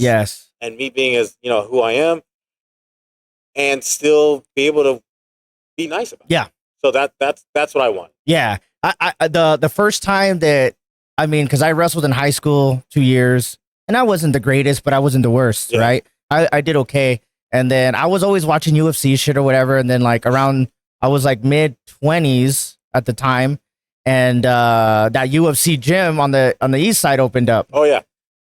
Yes. and me being as who I am, and still be able to be nice about it. Yeah. So that's what I want. Yeah. The first time that, I mean, because I wrestled in high school 2 years, and I wasn't the greatest, but I wasn't the worst, Yeah. right? I did okay. And then I was always watching UFC shit or whatever. And then like around, I was like mid-20s at the time, and that UFC gym on the east side opened up. Oh yeah.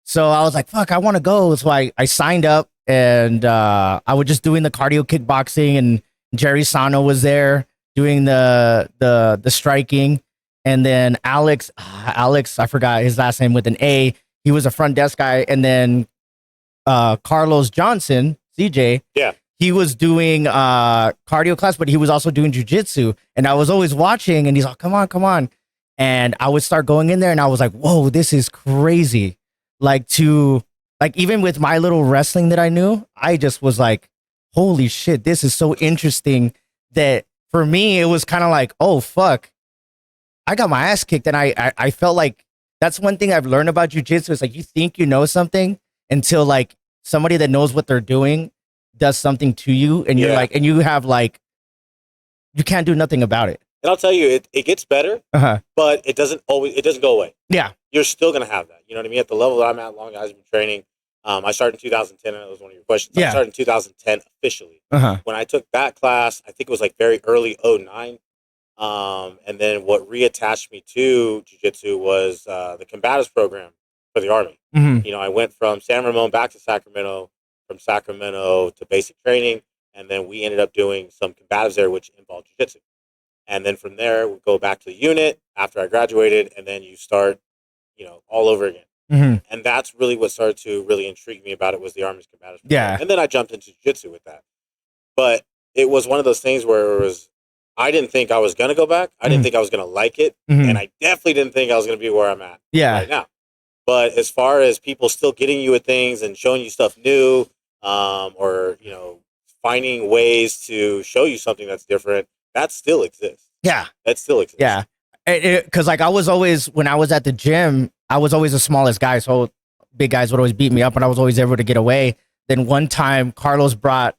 So I was like, fuck, I want to go. So I signed up, and I was just doing the cardio kickboxing, and Jerry Sano was there doing the striking. And then Alex, I forgot his last name with an A. He was a front desk guy. And then Carlos Johnson, CJ. Yeah. He was doing cardio class, but he was also doing jujitsu. And I was always watching, and he's like, come on, come on. And I would start going in there, and I was like, whoa, this is crazy. Like even with my little wrestling that I knew, I just was like, holy shit, this is so interesting. That for me, it was kind of like, oh, fuck. I got my ass kicked, and I felt like that's one thing I've learned about jujitsu. Is like you think you know something until like somebody that knows what they're doing does something to you, and you're like, and you have like, you can't do nothing about it. And I'll tell you, it gets better, but it doesn't go away. Yeah. You're still going to have that. You know what I mean? At the level that I'm at, Long Island training, I started in 2010, and that was one of your questions. Yeah. I started in 2010 officially. When I took that class, I think it was like very early 09. And then what reattached me to jiu-jitsu was the combatives program for the Army. I went from San Ramon back to Sacramento, from Sacramento to basic training, and then we ended up doing some combatives there, which involved jiu-jitsu. And then from there, we go back to the unit after I graduated, and then you start, all over again. And that's really what started to really intrigue me about it, was the Army's combatives program. Yeah. And then I jumped into jiu-jitsu with that. But it was one of those things where I didn't think I was going to go back. I didn't think I was going to like it. And I definitely didn't think I was going to be where I'm at right now. But as far as people still getting you with things and showing you stuff new, or, finding ways to show you something that's different, that still exists. Yeah. That still exists. Yeah. Because like I was always, when I was at the gym, I was always the smallest guy. So big guys would always beat me up, and I was always able to get away. Then one time Carlos brought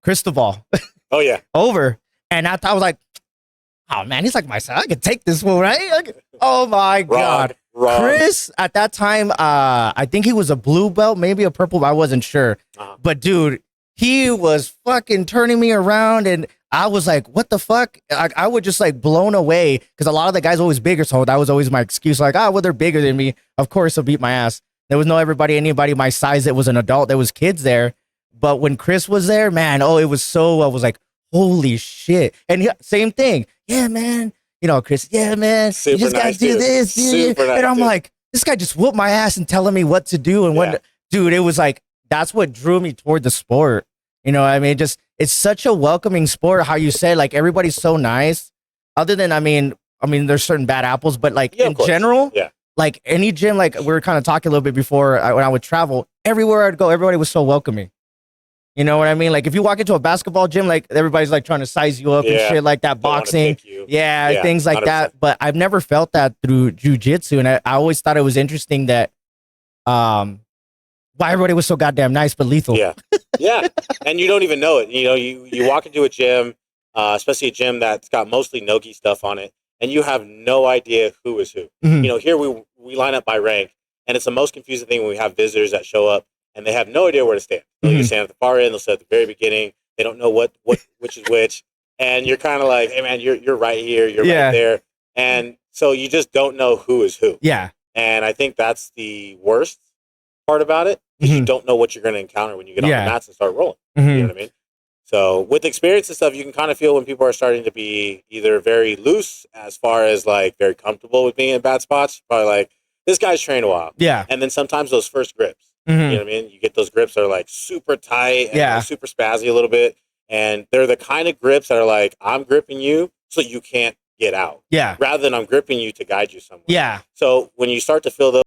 Cristobal Oh yeah. over, and I was like, oh man, he's like my son. I could take this one, right? Oh my God. Wrong. Chris, at that time, I think he was a blue belt, maybe a purple, I wasn't sure. But dude, he was fucking turning me around, and I was like, what the fuck? I was just like blown away, because a lot of the guys always bigger, so that was always my excuse. Like, well, they're bigger than me. Of course, they'll beat my ass. There was no anybody my size that was an adult. There was kids there. But when Chris was there, man, I was like, holy shit. And same thing. Yeah, man. Chris, yeah, man. Super you just gotta nice do dude. this. Super nice and I'm dude. like, this guy just whooped my ass and telling me what to do. And dude, it was like, that's what drew me toward the sport. You know what I mean? It's such a welcoming sport. How you say, like, everybody's so nice. Other than, I mean, there's certain bad apples, but like in general, like any gym, like we were kind of talking a little bit before, when I would travel, everywhere I'd go, everybody was so welcoming. You know what I mean? Like if you walk into a basketball gym, like everybody's like trying to size you up and shit like that. Boxing, things like 100%. That. But I've never felt that through jujitsu, and I always thought it was interesting that, why everybody was so goddamn nice but lethal. Yeah, yeah, and you don't even know it. You walk into a gym, especially a gym that's got mostly no-gi stuff on it, and you have no idea who is who. Here we line up by rank, and it's the most confusing thing when we have visitors that show up and they have no idea where to stand. They'll either stand at the far end, they'll stand at the very beginning. They don't know which is which, and you're kind of like, hey man, you're right here, you're right there, and so you just don't know who is who. Yeah, and I think that's the worst part about it, because you don't know what you're going to encounter when you get on the mats and start rolling. You know what I mean? So with experience and stuff, you can kind of feel when people are starting to be either very loose, as far as like very comfortable with being in bad spots, probably like, this guy's trained a while. Yeah. And then sometimes those first grips, you know what I mean? You get those grips that are like super tight and like super spazzy a little bit. And they're the kind of grips that are like, I'm gripping you so you can't get out. Yeah. Rather than I'm gripping you to guide you somewhere. Yeah. So when you start to feel those